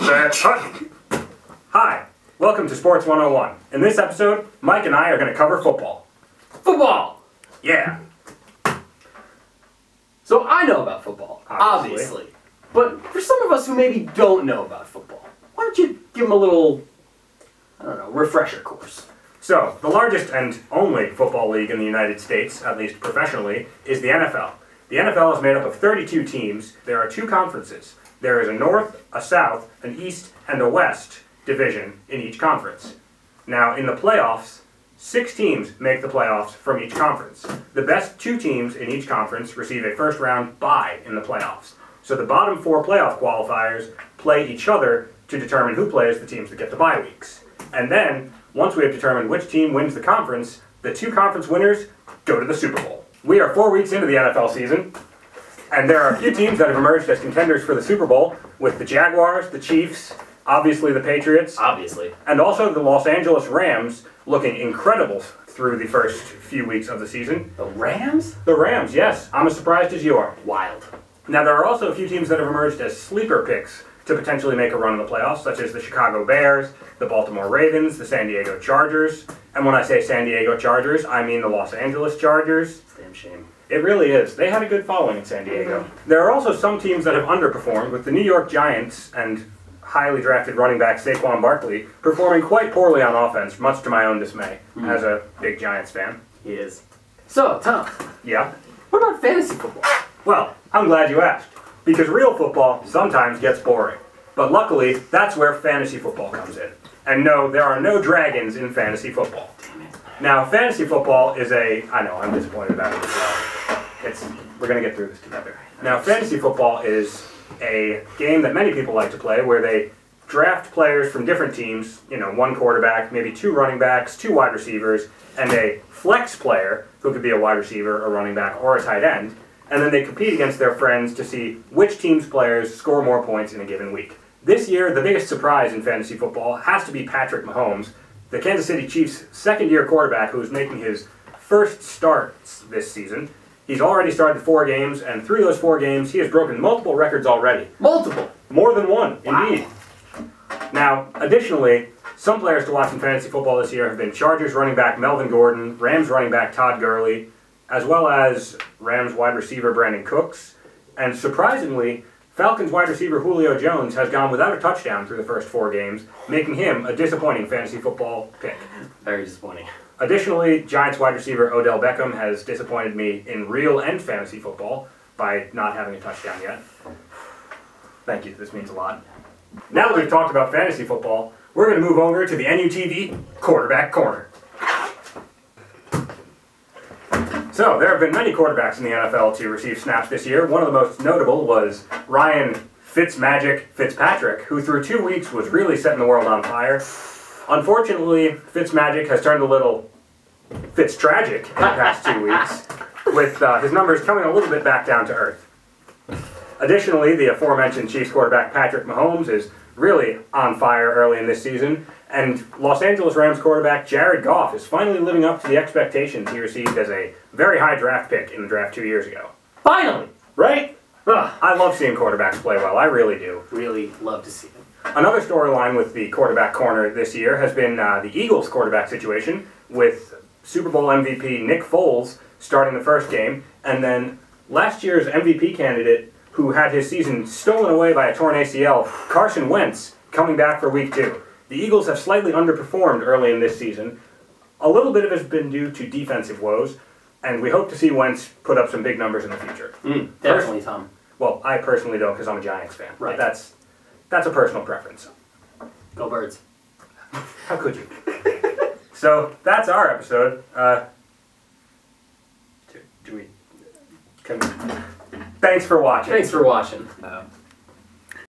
Set, cut. Hi, welcome to Sports 101. In this episode, Mike and I are going to cover football. Football! Yeah. So I know about football, obviously. But for some of us who maybe don't know about football, why don't you give them a little, I don't know, refresher course? So, the largest and only football league in the United States, at least professionally, is the NFL. The NFL is made up of 32 teams. There are two conferences. There is a North, a South, an East, and a West division in each conference. Now, in the playoffs, 6 teams make the playoffs from each conference. The best 2 teams in each conference receive a first-round bye in the playoffs. So the bottom 4 playoff qualifiers play each other to determine who plays the teams that get the bye weeks. And then, once we have determined which team wins the conference, the 2 conference winners go to the Super Bowl. We are 4 weeks into the NFL season, and there are a few teams that have emerged as contenders for the Super Bowl, with the Jaguars, the Chiefs, obviously the Patriots, and also the Los Angeles Rams looking incredible through the first few weeks of the season. The Rams? The Rams, yes. I'm as surprised as you are. Wild. Now, there are also a few teams that have emerged as sleeper picks to potentially make a run in the playoffs, such as the Chicago Bears, the Baltimore Ravens, the San Diego Chargers. And when I say San Diego Chargers, I mean the Los Angeles Chargers. It's a damn shame. It really is. They had a good following in San Diego. There are also some teams that have underperformed, with the New York Giants and highly drafted running back Saquon Barkley performing quite poorly on offense, much to my own dismay, as a big Giants fan. He is. So, Tom. Yeah? What about fantasy football? Well, I'm glad you asked, because real football sometimes gets boring. But luckily, that's where fantasy football comes in. And no, there are no dragons in fantasy football. Damn it. Now, fantasy football is I know, I'm disappointed about it as well. We're going to get through this together. Now, fantasy football is a game that many people like to play where they draft players from different teams, 1 quarterback, maybe 2 running backs, 2 wide receivers, and a flex player who could be a wide receiver, a running back, or a tight end. And then they compete against their friends to see which team's players score more points in a given week. This year, the biggest surprise in fantasy football has to be Patrick Mahomes, the Kansas City Chiefs' second-year quarterback who is making his first starts this season. He's already started 4 games, and through those 4 games, he has broken multiple records already. Multiple? More than one, wow. Indeed. Now, additionally, some players to watch in fantasy football this year have been Chargers running back Melvin Gordon, Rams running back Todd Gurley, as well as Rams wide receiver Brandon Cooks, and surprisingly, Falcons wide receiver Julio Jones has gone without a touchdown through the first 4 games, making him a disappointing fantasy football pick. Very disappointing. Additionally, Giants wide receiver Odell Beckham has disappointed me in real and fantasy football by not having a touchdown yet. Thank you, this means a lot. Now that we've talked about fantasy football, we're going to move over to the NUTV Quarterback Corner. So, there have been many quarterbacks in the NFL to receive snaps this year. One of the most notable was Ryan Fitzpatrick, who through 2 weeks was really setting the world on fire. Unfortunately, Fitzmagic has turned a little Fitztragic in the past 2 weeks, with his numbers coming a little bit back down to earth. Additionally, the aforementioned Chiefs quarterback Patrick Mahomes is really on fire early in this season, and Los Angeles Rams quarterback Jared Goff is finally living up to the expectations he received as a very high draft pick in the draft 2 years ago. Finally! Right? Ugh, I love seeing quarterbacks play well, I really do. Really love to see them. Another storyline with the quarterback corner this year has been the Eagles quarterback situation, with Super Bowl MVP Nick Foles starting the first game, and then last year's MVP candidate who had his season stolen away by a torn ACL, Carson Wentz, coming back for week 2. The Eagles have slightly underperformed early in this season. A little bit of it has been due to defensive woes, and we hope to see Wentz put up some big numbers in the future. Definitely, Tom. Well, I personally don't, because I'm a Giants fan. Right. But that's a personal preference. Go Birds. How could you? So, that's our episode. Thanks for watching. Thanks for watching.